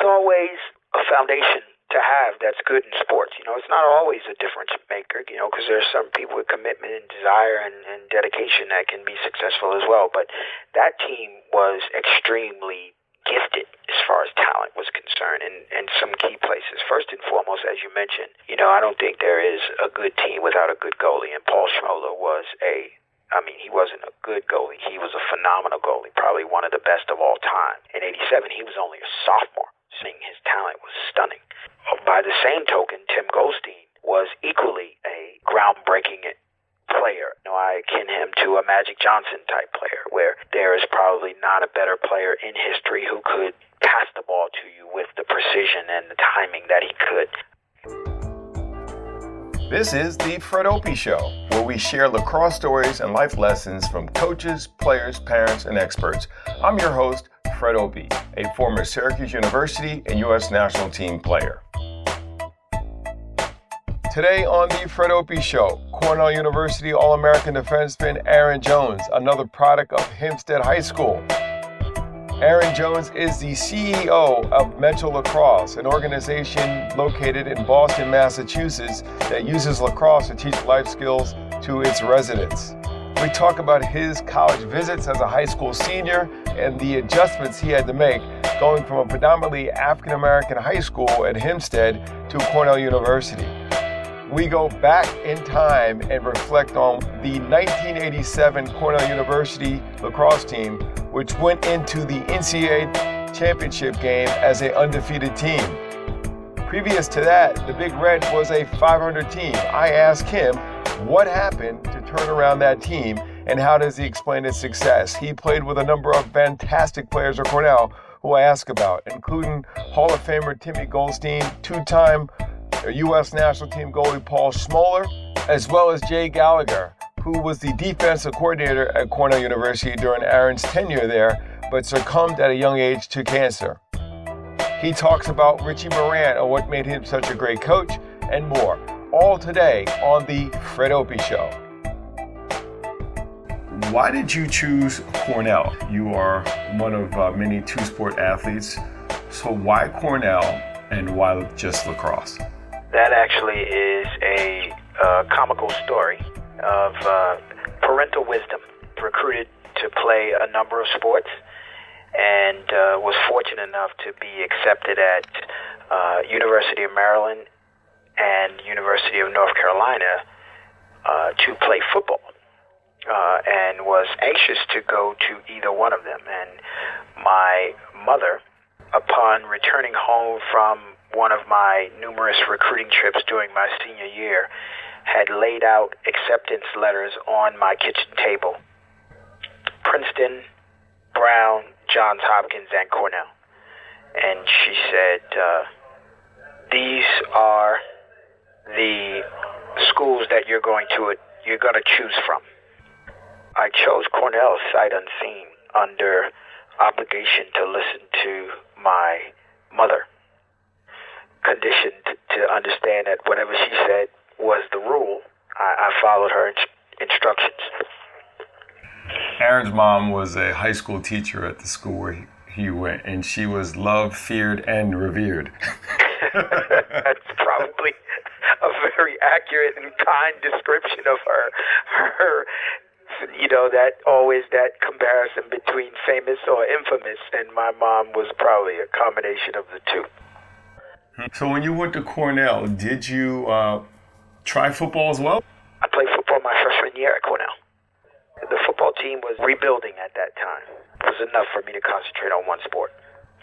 always a foundation to have that's good in sports. It's not always a difference maker, because there's some people with commitment and desire and dedication that can be successful as well. But that team was extremely gifted as far as talent was concerned in some key places. First and foremost, as you mentioned, I don't think there is a good team without a good goalie, and Paul Schmoler was he wasn't a good goalie. He was a phenomenal goalie, probably one of the best of all time. In '87, he was only a sophomore. His talent was stunning. By the same token, Tim Goldstein was equally a groundbreaking player. I akin him to a Magic Johnson type player, where there is probably not a better player in history who could pass the ball to you with the precision and the timing that he could. This is the Fredopieshow, where we share lacrosse stories and life lessons from coaches, players, parents, and experts. I'm your host, Fredopieshow, a former Syracuse University and U.S. national team player. Today on the Fredopieshow, Cornell University All-American defenseman Aaron Jones, another product of Hempstead High School. Aaron Jones is the CEO of Mental Lacrosse, an organization located in Boston, Massachusetts that uses lacrosse to teach life skills to its residents. We talk about his college visits as a high school senior and the adjustments he had to make going from a predominantly African-American high school at Hempstead to Cornell University. We go back in time and reflect on the 1987 Cornell University lacrosse team, which went into the NCAA championship game as an undefeated team. Previous to that, the Big Red was a 500 team. I asked him what happened to turn around that team and how does he explain its success. He played with a number of fantastic players at Cornell who I asked about, including Hall of Famer Timmy Goldstein, two-time U.S. national team goalie Paul Schmoler, as well as Jay Gallagher, who was the defensive coordinator at Cornell University during Aaron's tenure there, but succumbed at a young age to cancer. He talks about Richie Moran and what made him such a great coach, and more. All today on the Fredopieshow. Why did you choose Cornell? You are one of many two-sport athletes. So why Cornell and why just lacrosse? That actually is a comical story of parental wisdom. Recruited to play a number of sports and was fortunate enough to be accepted at University of Maryland and University of North Carolina to play football, and was anxious to go to either one of them. And my mother, upon returning home from one of my numerous recruiting trips during my senior year, had laid out acceptance letters on my kitchen table. Princeton, Brown, Johns Hopkins, and Cornell. And she said, these are the schools that you're going to choose from. I chose Cornell sight unseen, under obligation to listen to my mother, conditioned to understand that whatever she said was the rule. I followed her instructions. Aaron's mom was a high school teacher at the school where he went, and she was loved, feared, and revered. That's probably a very accurate and kind description of her. That comparison between famous or infamous, and my mom was probably a combination of the two. So when you went to Cornell, did you try football as well? I played football my freshman year at Cornell. The football team was rebuilding at that time. It was enough for me to concentrate on one sport.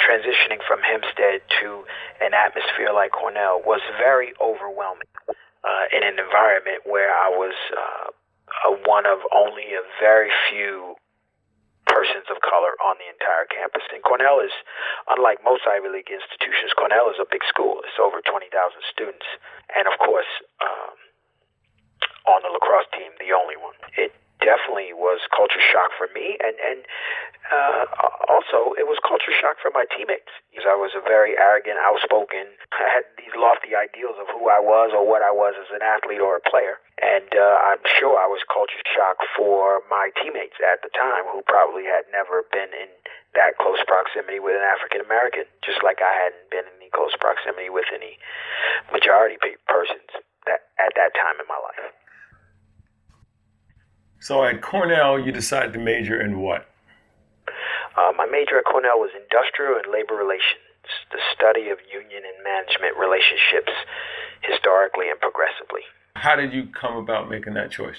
Transitioning from Hempstead to an atmosphere like Cornell was very overwhelming in an environment where I was one of only a very few persons of color on the entire campus. And Cornell is, unlike most Ivy League institutions, Cornell is a big school. It's over 20,000 students. And of course, on the lacrosse team, the only one. It definitely was culture shock for me, and also it was culture shock for my teammates, because I was a very arrogant, outspoken, I had these lofty ideals of who I was or what I was as an athlete or a player, and I'm sure I was culture shock for my teammates at the time, who probably had never been in that close proximity with an African American, just like I hadn't been in any close proximity with any majority persons at that time in my life. So at Cornell, you decided to major in what? My major at Cornell was industrial and labor relations, the study of union and management relationships historically and progressively. How did you come about making that choice?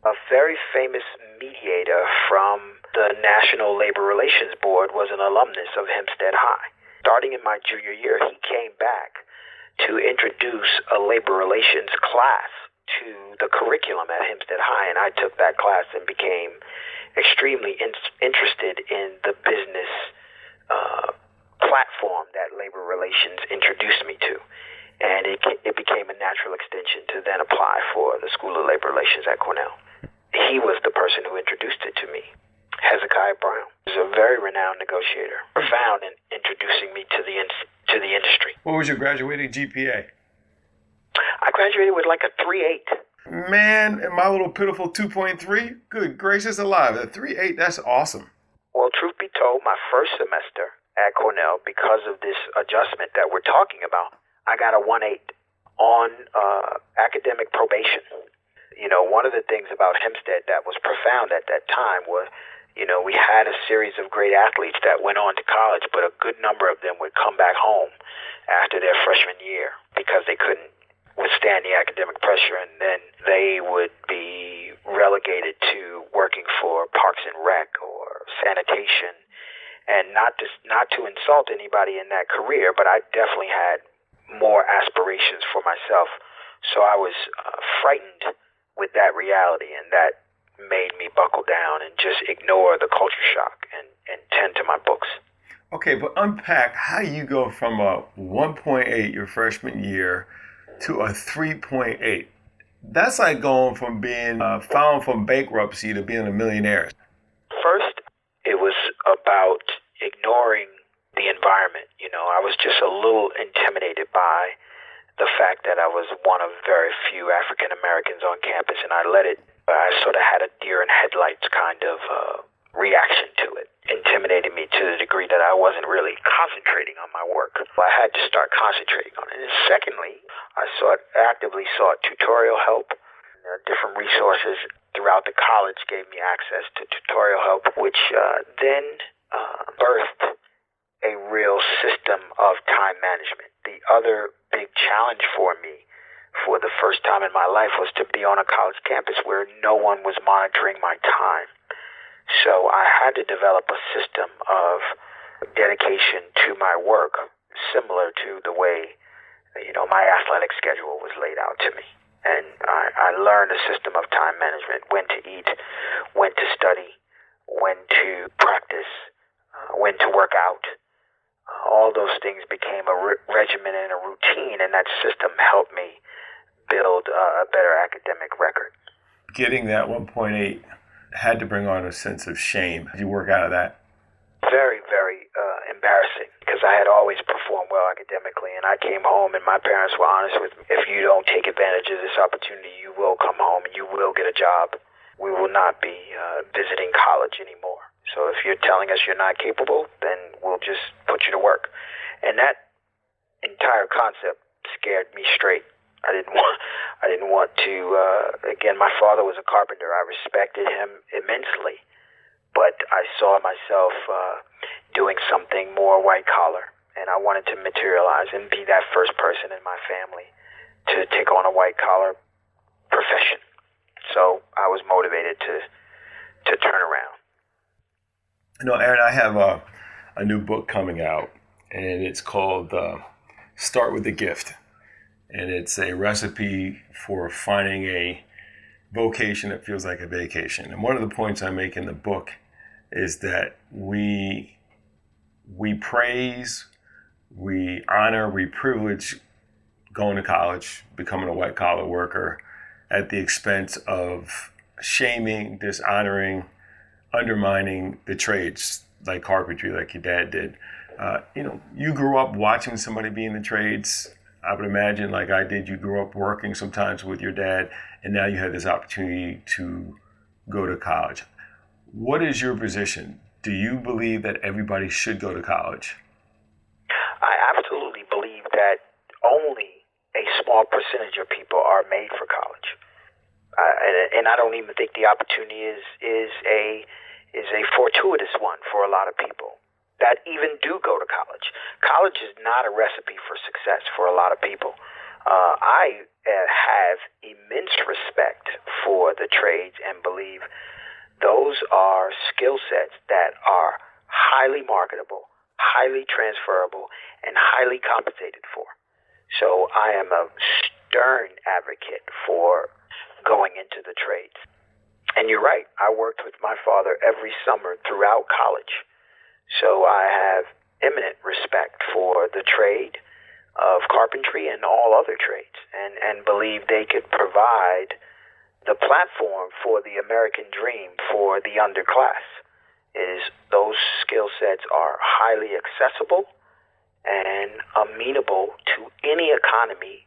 A very famous mediator from the National Labor Relations Board was an alumnus of Hempstead High. Starting in my junior year, he came back to introduce a labor relations class to the curriculum at Hempstead High, and I took that class and became extremely interested in the business platform that labor relations introduced me to. And it became a natural extension to then apply for the School of Labor Relations at Cornell. He was the person who introduced it to me. Hezekiah Brown is a very renowned negotiator, profound in introducing me to the industry. What was your graduating GPA? I graduated with like a 3.8. Man, and my little pitiful 2.3? Good gracious alive, a 3.8, that's awesome. Well, truth be told, my first semester at Cornell, because of this adjustment that we're talking about, I got a 1.8 on academic probation. You know, one of the things about Hempstead that was profound at that time was, you know, we had a series of great athletes that went on to college, but a good number of them would come back home after their freshman year because they couldn't withstand the academic pressure, and then they would be relegated to working for Parks and Rec or sanitation. And not to insult anybody in that career, but I definitely had more aspirations for myself. So I was frightened with that reality, and that made me buckle down and just ignore the culture shock and tend to my books. Okay, but unpack how you go from a 1.8 your freshman year to a 3.8. That's like going from being found from bankruptcy to being a millionaire. First, it was about ignoring the environment. You know, I was just a little intimidated by the fact that I was one of very few African Americans on campus, and I sort of had a deer in headlights kind of reaction to it. Intimidated me to the degree that I wasn't really concentrating on my work. I had to start concentrating on it. And secondly, I actively sought tutorial help. Different resources throughout the college gave me access to tutorial help, which then birthed a real system of time management. The other big challenge for me for the first time in my life was to be on a college campus where no one was monitoring my time. So I had to develop a system of dedication to my work similar to the way, you know, my athletic schedule was laid out to me. And I learned a system of time management, when to eat, when to study, when to practice, when to work out. All those things became a regimen and a routine, and that system helped me build a better academic record. Getting that 1.8 had to bring on a sense of shame. Did you work out of that? Very, very embarrassing, because I had always performed well academically, and I came home and my parents were honest with me. If you don't take advantage of this opportunity, you will come home and you will get a job. We will not be visiting college anymore. So if you're telling us you're not capable, then we'll just put you to work. And that entire concept scared me straight. I didn't want to, again, my father was a carpenter. I respected him immensely, but I saw myself doing something more white collar, and I wanted to materialize and be that first person in my family to take on a white collar profession. So I was motivated to turn around. You know, Aaron, I have a new book coming out, and it's called Start with a Gift. And it's a recipe for finding a vocation that feels like a vacation. And one of the points I make in the book is that we praise, we honor, we privilege going to college, becoming a white collar worker at the expense of shaming, dishonoring, undermining the trades like carpentry, like your dad did. You grew up watching somebody be in the trades. I would imagine, like I did, you grew up working sometimes with your dad, and now you have this opportunity to go to college. What is your position? Do you believe that everybody should go to college? I absolutely believe that only a small percentage of people are made for college, and I don't even think the opportunity is a fortuitous one for a lot of people that even do go to college. College is not a recipe for success for a lot of people. I have immense respect for the trades and believe those are skill sets that are highly marketable, highly transferable, and highly compensated for. So I am a stern advocate for going into the trades. And you're right, I worked with my father every summer throughout college. So I have eminent respect for the trade of carpentry and all other trades, and believe they could provide the platform for the American dream for the underclass. Is those skill sets are highly accessible and amenable to any economy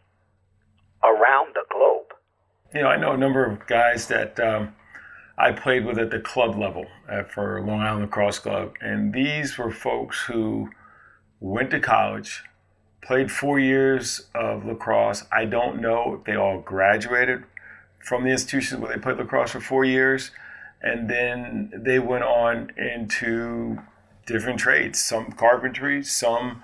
around the globe. I know a number of guys that I played with at the club level for Long Island Lacrosse Club, and these were folks who went to college, played 4 years of lacrosse. I don't know if they all graduated from the institutions where they played lacrosse for 4 years, and then they went on into different trades, some carpentry, some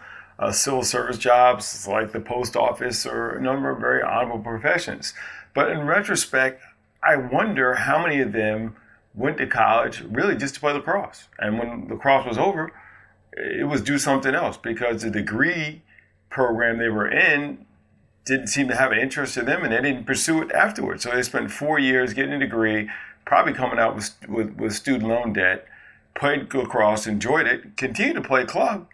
civil service jobs like the post office, or a number of very honorable professions. But in retrospect, I wonder how many of them went to college really just to play lacrosse. And when lacrosse was over, it was do something else, because the degree program they were in didn't seem to have an interest in them, and they didn't pursue it afterwards. So they spent 4 years getting a degree, probably coming out with student loan debt, played lacrosse, enjoyed it, continued to play club,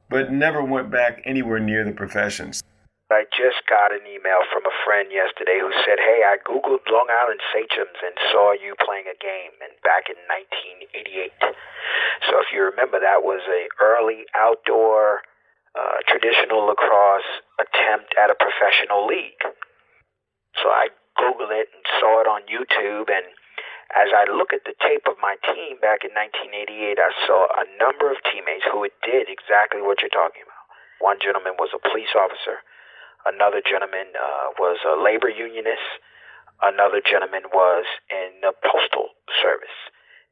but never went back anywhere near the professions. I just got an email from a friend yesterday who said, "Hey, I Googled Long Island Sachems and saw you playing a game back in 1988. So if you remember, that was a early outdoor traditional lacrosse attempt at a professional league." So I Googled it and saw it on YouTube, and as I look at the tape of my team back in 1988, I saw a number of teammates who did exactly what you're talking about. One gentleman was a police officer. Another gentleman was a labor unionist. Another gentleman was in the postal service.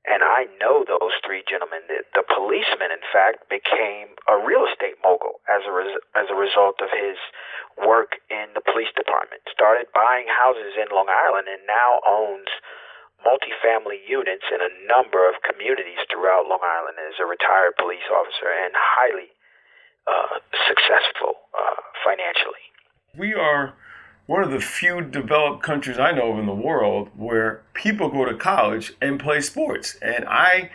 And I know those three gentlemen. The policeman, in fact, became a real estate mogul as a result of his work in the police department. Started buying houses in Long Island and now owns multifamily units in a number of communities throughout Long Island as a retired police officer and highly successful financially. We are one of the few developed countries I know of in the world where people go to college and play sports. And I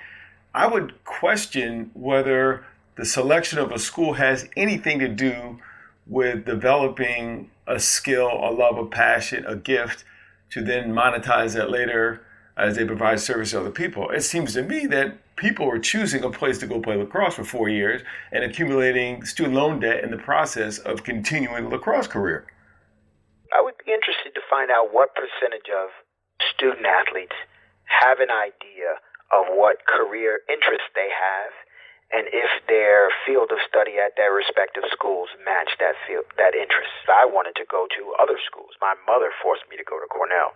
would question whether the selection of a school has anything to do with developing a skill, a love, a passion, a gift to then monetize that later as they provide service to other people. It seems to me that people are choosing a place to go play lacrosse for 4 years and accumulating student loan debt in the process of continuing a lacrosse career. I would be interested to find out what percentage of student athletes have an idea of what career interests they have, and if their field of study at their respective schools match that interest. I wanted to go to other schools. My mother forced me to go to Cornell.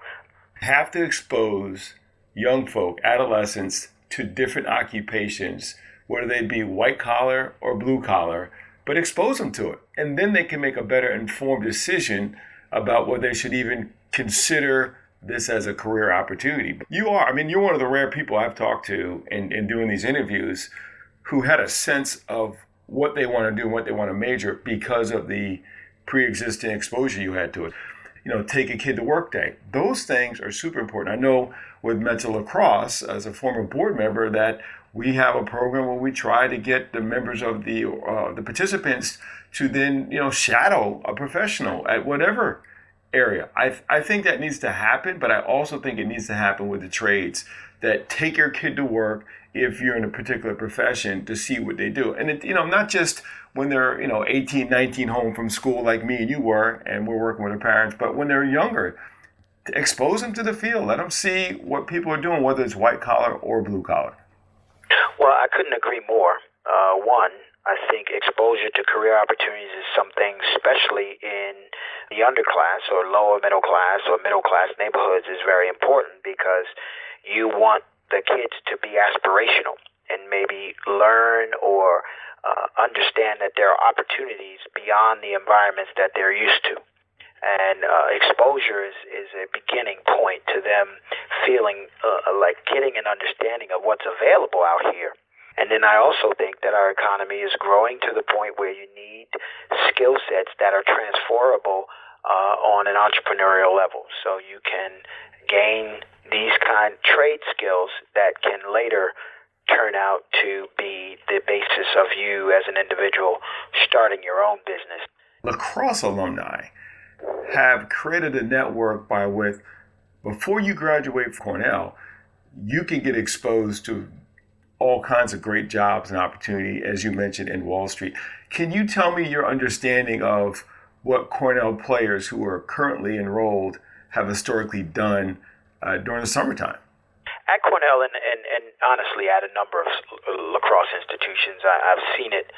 Have to expose young folk, adolescents, to different occupations, whether they be white collar or blue collar, but expose them to it. And then they can make a better informed decision about whether they should even consider this as a career opportunity. You're one of the rare people I've talked to in doing these interviews who had a sense of what they want to do and what they want to major because of the pre-existing exposure you had to it. Take a kid to work day. Those things are super important. I know with Mental Lacrosse, as a former board member, that we have a program where we try to get the members of the participants to then, shadow a professional at whatever area. I think that needs to happen, but I also think it needs to happen with the trades that take your kid to work if you're in a particular profession to see what they do. And, not just when they're, 18, 19 home from school like me and you were, and we're working with their parents, but when they're younger, to expose them to the field. Let them see what people are doing, whether it's white collar or blue collar. Well, I couldn't agree more. One, I think exposure to career opportunities is something, especially in the underclass or lower middle class or middle class neighborhoods, is very important because you want the kids to be aspirational and maybe learn or understand that there are opportunities beyond the environments that they're used to. And exposure is a beginning point to them feeling like getting an understanding of what's available out here. And then I also think that our economy is growing to the point where you need skill sets that are transferable on an entrepreneurial level. So you can gain these kind of trade skills that can later turn out to be the basis of you as an individual starting your own business. Lacrosse alumni have created a network by which, before you graduate from Cornell, you can get exposed to all kinds of great jobs and opportunity, as you mentioned, in Wall Street. Can you tell me your understanding of what Cornell players who are currently enrolled have historically done during the summertime? At Cornell and honestly at a number of lacrosse institutions, I've seen it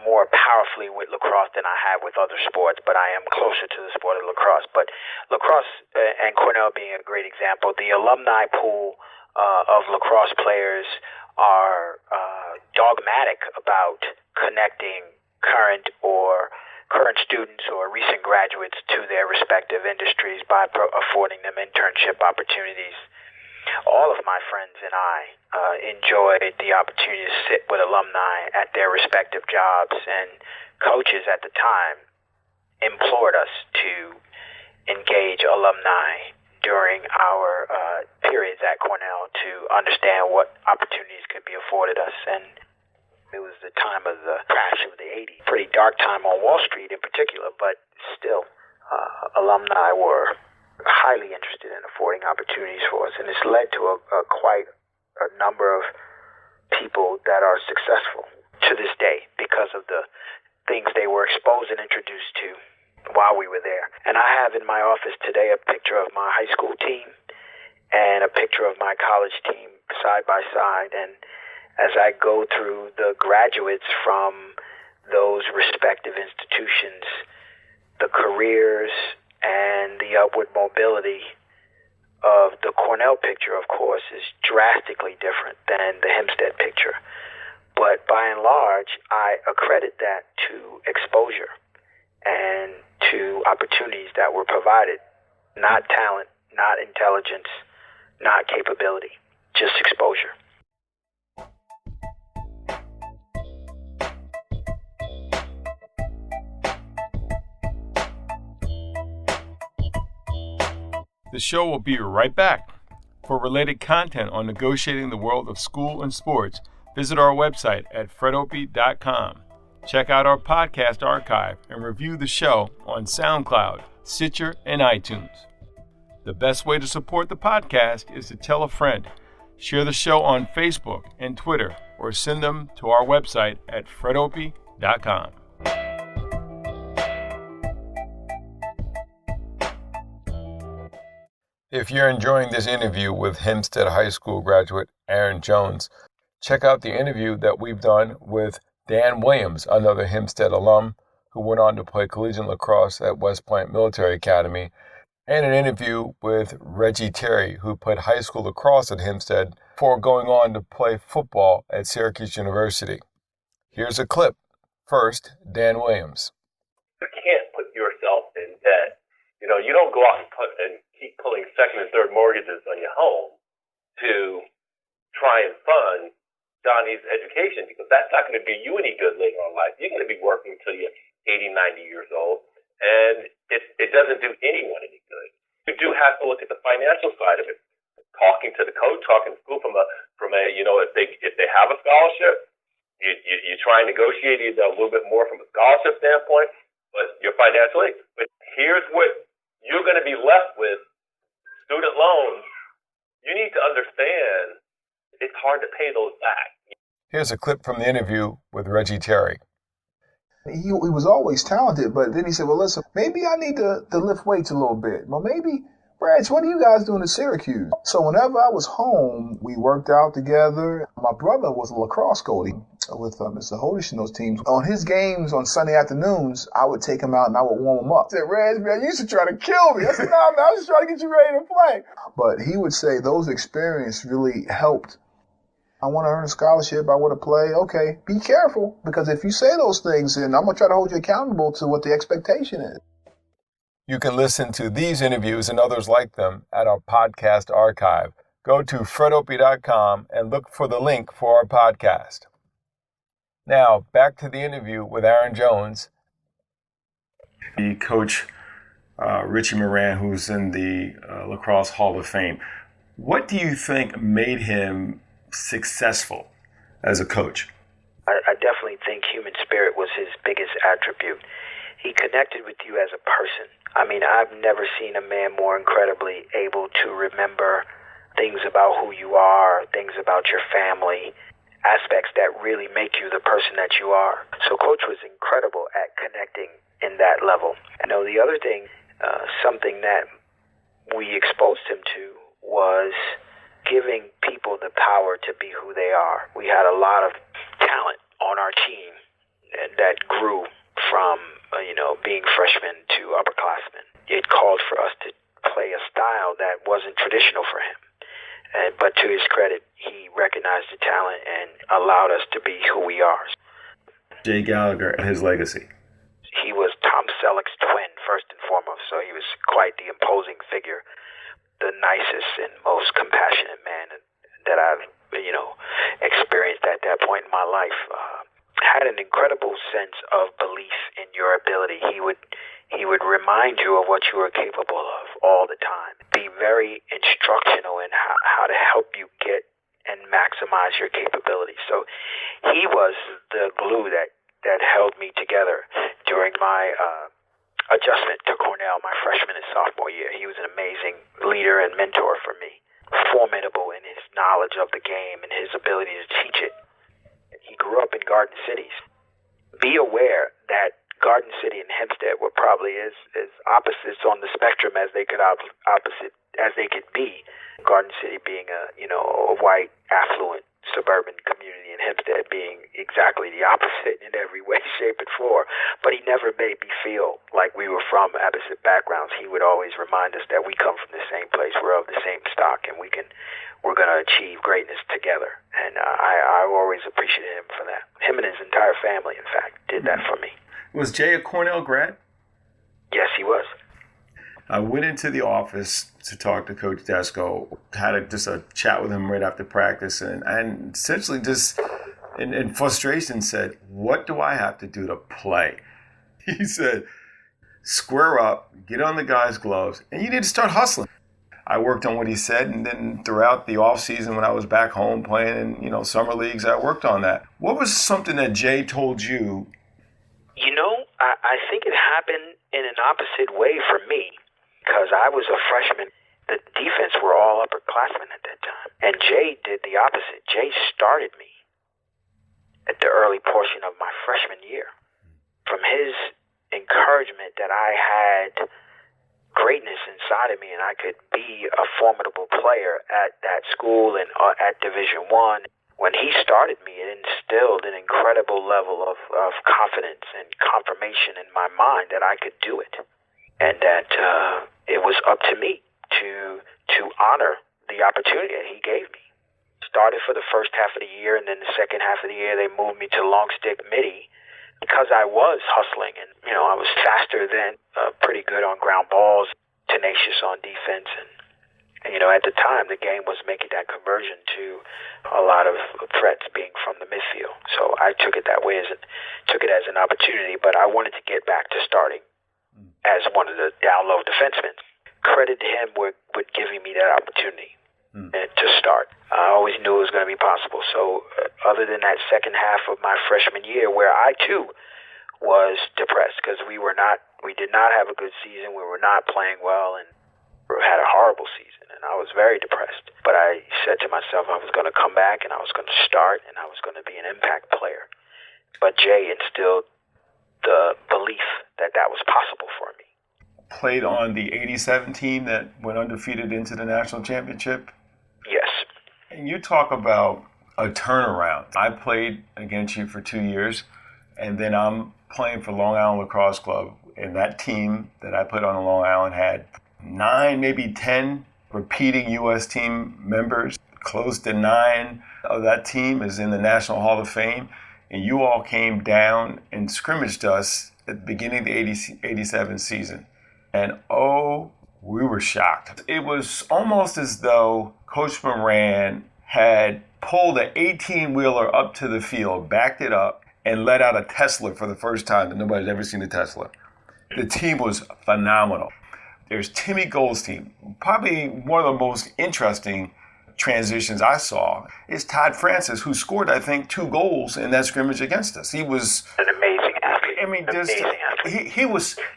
more powerfully with lacrosse than I have with other sports, but I am closer to the sport of lacrosse. But lacrosse and Cornell being a great example, the alumni pool of lacrosse players are dogmatic about connecting current students or recent graduates to their respective industries by affording them internship opportunities. All of my friends and I enjoyed the opportunity to sit with alumni at their respective jobs, and coaches at the time implored us to engage alumni during our periods at Cornell to understand what opportunities could be afforded us. And it was the time of the crash of the 80s. Pretty dark time on Wall Street in particular, but still, alumni were highly interested in affording opportunities for us. And it's led to quite a number of people that are successful to this day because of the things they were exposed and introduced to while we were there. And I have in my office today a picture of my high school team and a picture of my college team side by side. And as I go through the graduates from those respective institutions, the careers and the upward mobility of the Cornell picture, of course, is drastically different than the Hempstead picture. But by and large, I accredit that to exposure and to opportunities that were provided. Not talent, not intelligence, not capability, just exposure. The show will be right back. For related content on negotiating the world of school and sports, visit our website at Fredopie.com. Check out our podcast archive and review the show on SoundCloud, Stitcher, and iTunes. The best way to support the podcast is to tell a friend, share the show on Facebook and Twitter, or send them to our website at Fredopie.com. If you're enjoying this interview with Hempstead High School graduate Aaron Jones, check out the interview that we've done with Dan Williams, another Hempstead alum who went on to play collegiate lacrosse at WestPoint Military Academy, and an interview with Reggie Terry, who played high school lacrosse at Hempstead before going on to play football at Syracuse University. Here's a clip. First, Dan Williams. You can't put yourself in debt. You don't go out and keep pulling second and third mortgages on your home to try and fund Johnny's education, because that's not going to do you any good later on in life. You're going to be working until you're 80, 90 years old, and it doesn't do anyone any good. You do have to look at the financial side of it. Talking to the coach, talking to school from a if they have a scholarship, you try and negotiate it a little bit more from a scholarship standpoint, but your financial aid. But here's what Here's a clip from the interview with Reggie Terry. He was always talented, but then he said, well, listen, maybe I need to lift weights a little bit. Well, maybe, Reg, what are you guys doing at Syracuse? So whenever I was home, we worked out together. My brother was a lacrosse coach with Mr. Hodish and those teams. On his games on Sunday afternoons, I would take him out and I would warm him up. He said, Reg, man, you used to try to kill me. I said, no, man, I was just trying to get you ready to play. But he would say those experiences really helped. I want to earn a scholarship. I want to play. Okay, be careful, because if you say those things, then I'm going to try to hold you accountable to what the expectation is. You can listen to these interviews and others like them at our podcast archive. Go to Fredopie.com and look for the link for our podcast. Now, back to the interview with Aaron Jones. The coach, Richie Moran, who's in the Lacrosse Hall of Fame. What do you think made him successful as a coach? I definitely think human spirit was his biggest attribute. He connected with you as a person. I mean, I've never seen a man more incredibly able to remember things about who you are, things about your family, aspects that really make you the person that you are. So Coach was incredible at connecting in that level. I know the other thing, something that we exposed him to was giving people the power to be who they are. We had a lot of talent on our team that grew from, being freshmen to upperclassmen. It called for us to play a style that wasn't traditional for him. But to his credit, he recognized the talent and allowed us to be who we are. Jay Gallagher and his legacy. He was Tom Selleck's twin, first and foremost, so he was quite the imposing figure. The nicest and most compassionate man that I've, experienced at that point in my life. Had an incredible sense of belief in your ability. He would remind you of what you were capable of all the time. Be very instructional in how to help you get and maximize your capabilities. So he was the glue that held me together during my adjustment to Cornell my freshman and sophomore year. He was an amazing leader and mentor for me, formidable in his knowledge of the game and his ability to teach it. He grew up in Garden Cities. Be aware that Garden City and Hempstead were probably as opposites on the spectrum as they could be. Garden City being a white, affluent, suburban community, and Hempstead being exactly the opposite in every way, shape, and form. But he never made me feel like we were from opposite backgrounds. He would always remind us that we come from the same place, we're of the same stock, and we're going to achieve greatness together. And I always appreciated him for that. Him and his entire family, in fact, did that for me. Was Jay a Cornell grad? Yes, he was. I went into the office to talk to Coach Desko, had a chat with him right after practice, and essentially just in frustration said, what do I have to do to play? He said, square up, get on the guy's gloves, and you need to start hustling. I worked on what he said, and then throughout the off season when I was back home playing in summer leagues, I worked on that. What was something that Jay told you? I think it happened in an opposite way for me. Because I was a freshman, the defense were all upperclassmen at that time. And Jay did the opposite. Jay started me at the early portion of my freshman year. From his encouragement that I had greatness inside of me and I could be a formidable player at that school and at Division I, when he started me, it instilled an incredible level of confidence and confirmation in my mind that I could do it. And that it was up to me to honor the opportunity that he gave me. Started for the first half of the year, and then the second half of the year they moved me to long stick midi because I was hustling, and I was faster than pretty good on ground balls, tenacious on defense, and at the time the game was making that conversion to a lot of threats being from the midfield. So I took it that way, took it as an opportunity, but I wanted to get back to starting as one of the down low defensemen. Credit to him with giving me that opportunity to start. I always knew it was going to be possible. So other than that second half of my freshman year where I too was depressed because we did not have a good season. We were not playing well, and had a horrible season, and I was very depressed. But I said to myself I was going to come back, and I was going to start, and I was going to be an impact player. But Jay instilled the belief that that was possible for me. Played on the 87 team that went undefeated into the national championship? Yes. And you talk about a turnaround. I played against you for 2 years, and then I'm playing for Long Island Lacrosse Club, and that team that I put on Long Island had 9, maybe 10 repeating U.S. team members. Close to 9 of that team is in the National Hall of Fame, and you all came down and scrimmaged us at the beginning of the 87 season. And we were shocked. It was almost as though Coach Moran had pulled an 18-wheeler up to the field, backed it up, and let out a Tesla for the first time that nobody's ever seen a Tesla. The team was phenomenal. There's Timmy Goldstein. Probably one of the most interesting transitions I saw is Todd Francis, who scored, I think, 2 goals in that scrimmage against us. He was an amazing athlete. I mean,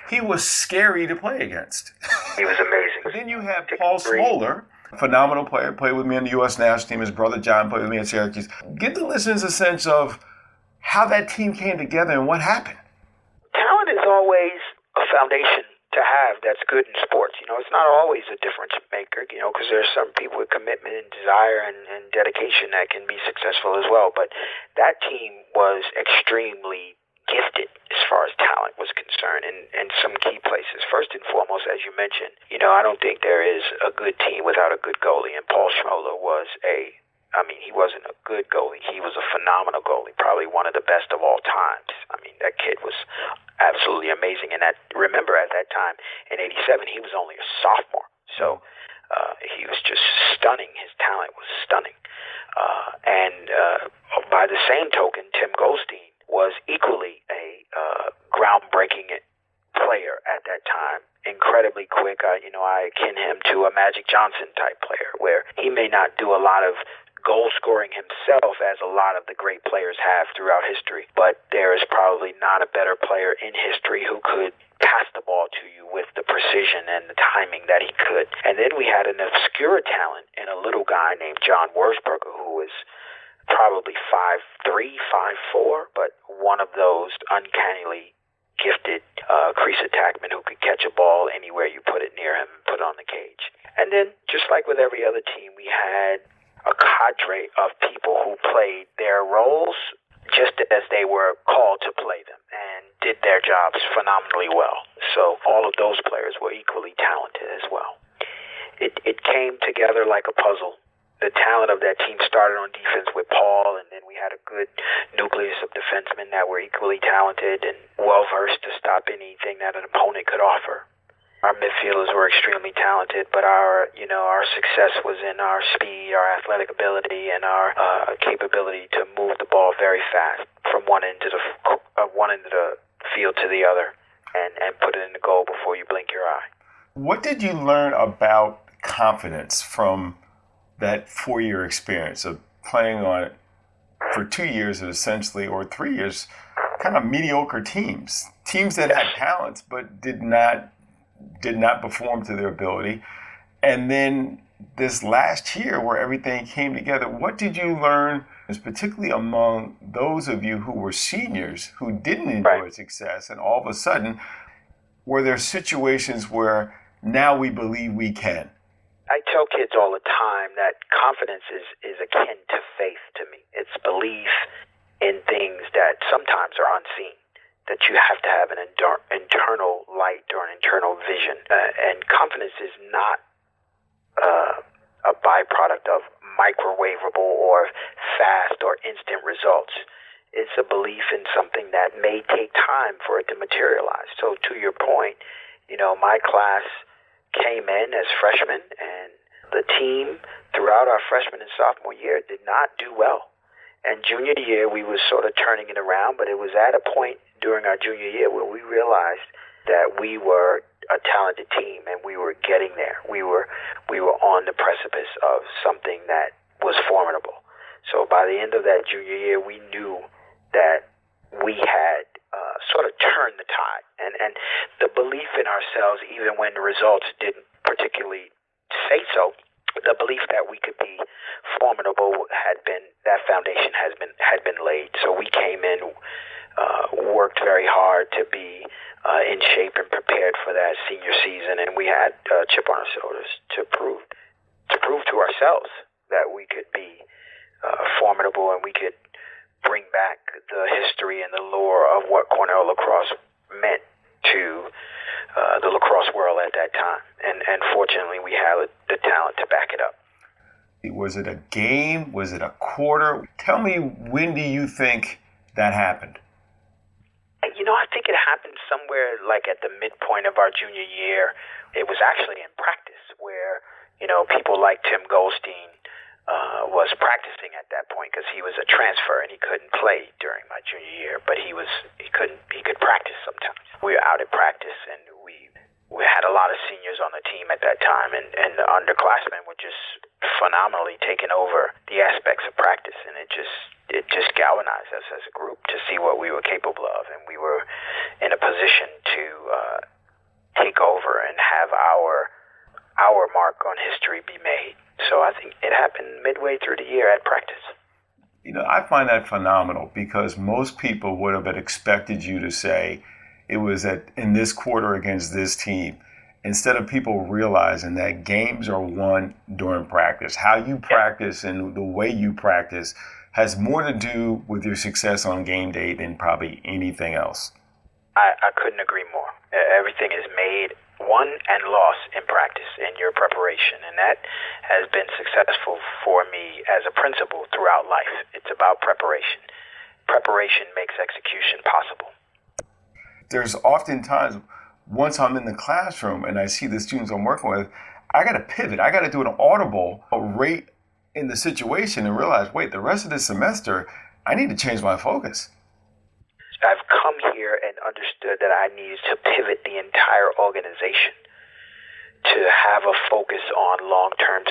he was scary to play against. He was amazing. But then you have Paul Smoller, phenomenal player, played with me on the U.S. national team. His brother John played with me at Syracuse. Give the listeners a sense of how that team came together and what happened. Talent is always a foundation to have that's good in sports. It's not always a difference maker, because there's some people with commitment and desire and dedication that can be successful as well. But that team was extremely gifted as far as talent was concerned in some key places. First and foremost, as you mentioned, I don't think there is a good team without a good goalie, and Paul Smoller was he wasn't a good goalie. He was a phenomenal goalie, probably one of the best of all times. That kid was absolutely amazing. And remember, at that time, in 87, he was only a sophomore. So he was just stunning. His talent was stunning. And by the same token, Tim Goldstein was equally a groundbreaking player at that time. Incredibly quick. I akin him to a Magic Johnson type player, where he may not do a lot of goal scoring himself as a lot of the great players have throughout history, but there is probably not a better player in history who could pass the ball to you with the precision and the timing that he could. And then we had an obscure talent in a little guy named John Wurzburger, who was probably 5'3", 5'4", but one of those uncannily gifted crease attackmen who could catch a ball anywhere you put it near him and put it on the cage. And then, just like with every other team, we had a cadre of people who played their roles just as they were called to play them and did their jobs phenomenally well. So all of those players were equally talented as well. It came together like a puzzle. The talent of that team started on defense with Paul, and then we had a good nucleus of defensemen that were equally talented and well-versed to stop anything that an opponent could offer. Our midfielders were extremely talented, but our success was in our speed, our athletic ability, and our capability to move the ball very fast from one end of the field to the other, and put it in the goal before you blink your eye. What did you learn about confidence from that 4-year experience of playing on it for 2 years essentially, or 3 years, kind of mediocre teams that had talents but did not perform to their ability? And then this last year where everything came together, what did you learn, particularly among those of you who were seniors who didn't enjoy success, and all of a sudden, were there situations where now we believe we can? I tell kids all the time that confidence is akin to faith to me. It's belief in things that sometimes are unseen, that you have to have an internal light or an internal vision. And confidence is not a byproduct of microwavable or fast or instant results. It's a belief in something that may take time for it to materialize. So to your point, my class came in as freshmen, and the team throughout our freshman and sophomore year did not do well. And junior year, we was sort of turning it around, but it was at a point during our junior year where we realized that we were a talented team and we were getting there. We were on the precipice of something that was formidable. So by the end of that junior year, we knew that we had sort of turned the tide. And the belief in ourselves, even when the results didn't particularly say so. The belief that we could be formidable that foundation had been laid. So we came in, worked very hard to be in shape and prepared for that senior season, and we had a chip on our shoulders to prove to ourselves that we could be formidable and we could bring back the history and the lore of what Cornell lacrosse meant to the lacrosse world at that time. And fortunately, we have the talent to back it up. Was it a game? Was it a quarter? Tell me, when do you think that happened? I think it happened somewhere like at the midpoint of our junior year. It was actually in practice where, people like Tim Goldstein was practicing at that point because he was a transfer and he couldn't play during my junior year, but he could practice sometimes. We were out at practice and we had a lot of seniors on the team at that time, and the underclassmen were just phenomenally taking over the aspects of practice, and it just galvanized us as a group to see what we were capable of, and we were in a position to take over and have our mark on history be made. So I think it happened midway through the year at practice. I find that phenomenal because most people would have expected you to say it was in this quarter against this team, instead of people realizing that games are won during practice. How you practice and the way you practice has more to do with your success on game day than probably anything else. I couldn't agree more. Everything is made, won and lost in practice, in your preparation, and that has been successful for me as a principal throughout life. It's about preparation. Preparation makes execution possible. There's oftentimes, once I'm in the classroom and I see the students I'm working with, I got to pivot. I got to do an audible right in the situation and realize, wait, the rest of the semester, I need to change my focus. I've come here and understood that I needed to pivot the entire organization to have a focus on long-term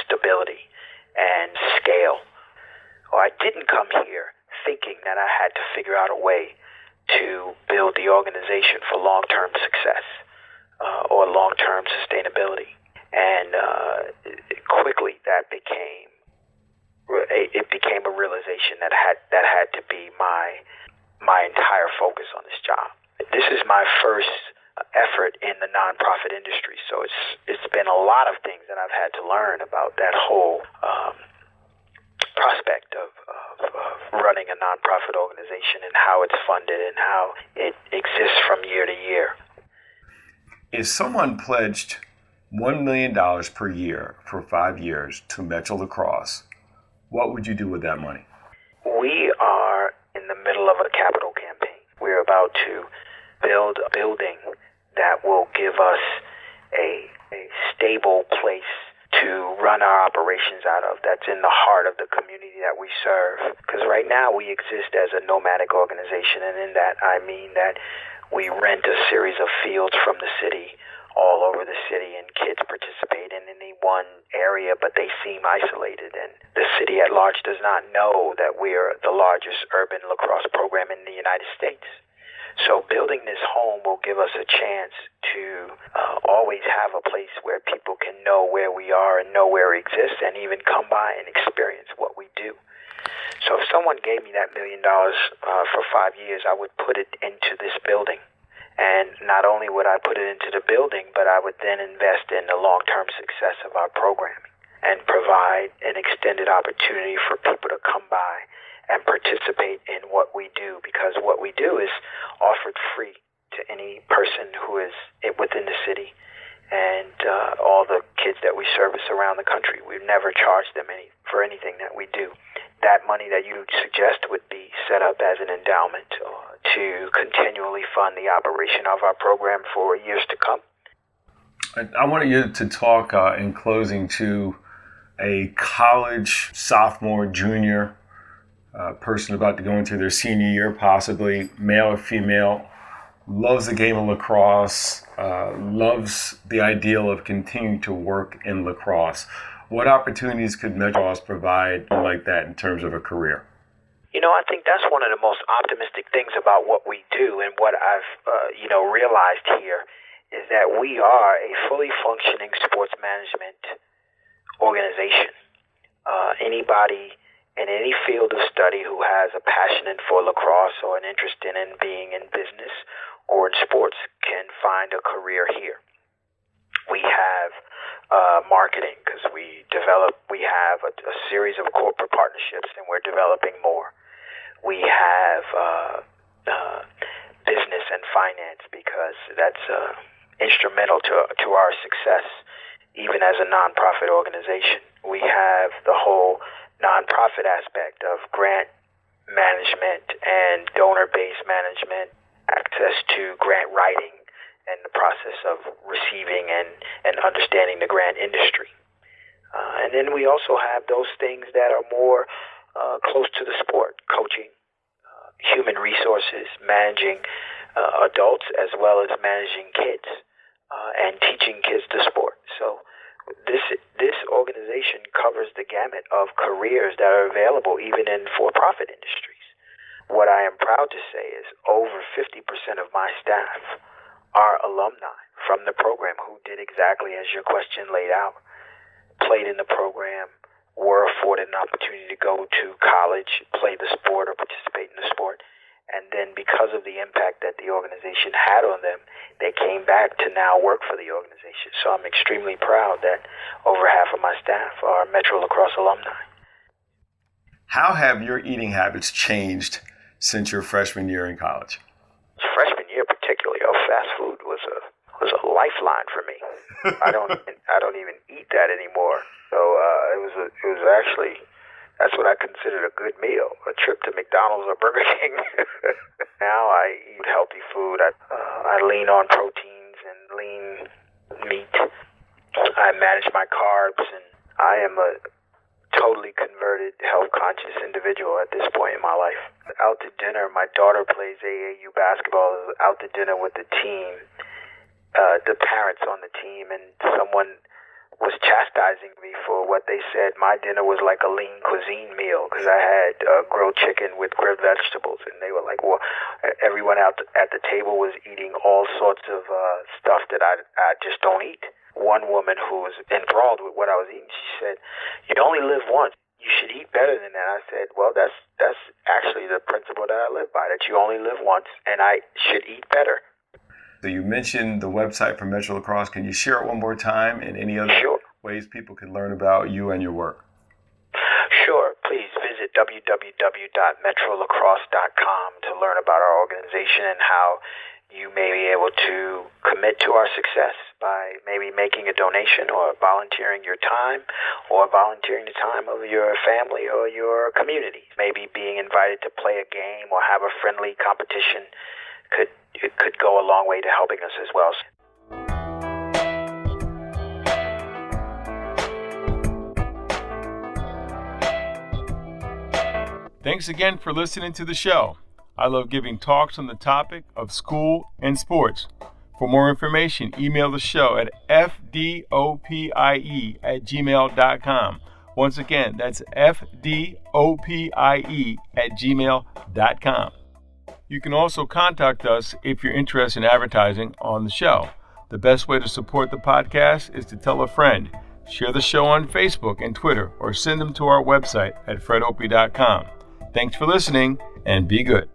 stability and scale. Or I didn't come here thinking that I had to figure out a way to build the organization for long-term success or long-term sustainability. And quickly that became a realization that had to be my entire focus on this job. This is my first effort in the nonprofit industry, so it's been a lot of things that I've had to learn about that whole prospect of running a nonprofit organization and how it's funded and how it exists from year to year. If someone pledged $1 million per year for 5 years to Metro Lacrosse, what would you do with that money? We are in the middle of a capital campaign. We're about to build a building that will give us a stable place to run our operations out of, that's in the heart of the community that we serve. Because right now we exist as a nomadic organization, and in that I mean that we rent a series of fields from the city all over the city, and kids participate in any one area, but they seem isolated, and the city at large does not know that we're the largest urban lacrosse program in the United States. So building this home will give us a chance to always have a place where people can know where we are and know where we exist, and even come by and experience what we do. So if someone gave me that $1 million for 5 years, I would put it into this building. And not only would I put it into the building, but I would then invest in the long-term success of our programming and provide an extended opportunity for people to come by and participate in what we do, because what we do is offered free to any person who is within the city and all the kids that we service around the country. We've never charged them for anything that we do. That money that you suggest would be set up as an endowment to continually fund the operation of our program for years to come. I wanted you to talk in closing to a college sophomore, junior person about to go into their senior year, possibly male or female, loves the game of lacrosse, loves the ideal of continuing to work in lacrosse. What opportunities could Metro provide like that in terms of a career? I think that's one of the most optimistic things about what we do, and what I've, realized here is that we are a fully functioning sports management organization. Anybody in any field of study who has a passion for lacrosse or an interest in being in business or in sports can find a career here. We have marketing because we have a series of corporate partnerships, and we're developing more. We have business and finance because that's instrumental to our success, even as a nonprofit organization. We have the whole nonprofit aspect of grant management and donor-based management, access to grant writing, and the process of receiving and understanding the grant industry. And then we also have those things that are more close to the sport: coaching, human resources, managing adults as well as managing kids, and teaching kids the sport. So this organization covers the gamut of careers that are available even in for-profit industries. What I am proud to say is over 50% of my staff are alumni from the program who did exactly as your question laid out, played in the program, were afforded an opportunity to go to college, play the sport or participate in the sport. And then because of the impact that the organization had on them, they came back to now work for the organization. So I'm extremely proud that over half of my staff are Metro Lacrosse alumni. How have your eating habits changed since your freshman year in college? Freshman year particularly, fast food was a lifeline for me. I don't even eat that anymore. So it was actually, that's what I considered a good meal, a trip to McDonald's or Burger King. Now I eat healthy food. I lean on proteins and lean meat. I manage my carbs, and I am a totally converted, health-conscious individual at this point in my life. Out to dinner, my daughter plays AAU basketball, out to dinner with the team, the parents on the team, and someone was chastising me for what they said. My dinner was like a lean cuisine meal because I had grilled chicken with grilled vegetables, and they were like, well, everyone out at the table was eating all sorts of stuff that I just don't eat. One woman who was enthralled with what I was eating, she said, "You only live once. You should eat better than that." I said, well, that's actually the principle that I live by, that you only live once, and I should eat better. So you mentioned the website for Metro Lacrosse. Can you share it one more time, and any other ways people can learn about you and your work? Sure. Please visit www.metrolacrosse.com to learn about our organization and how you may be able to commit to our success by maybe making a donation or volunteering your time or volunteering the time of your family or your community. Maybe being invited to play a game or have a friendly competition could go a long way to helping us as well. Thanks again for listening to the show. I love giving talks on the topic of school and sports. For more information, email the show at fdopie@gmail.com. Once again, that's fdopie@gmail.com. You can also contact us if you're interested in advertising on the show. The best way to support the podcast is to tell a friend, share the show on Facebook and Twitter, or send them to our website at fredopie.com. Thanks for listening, and be good.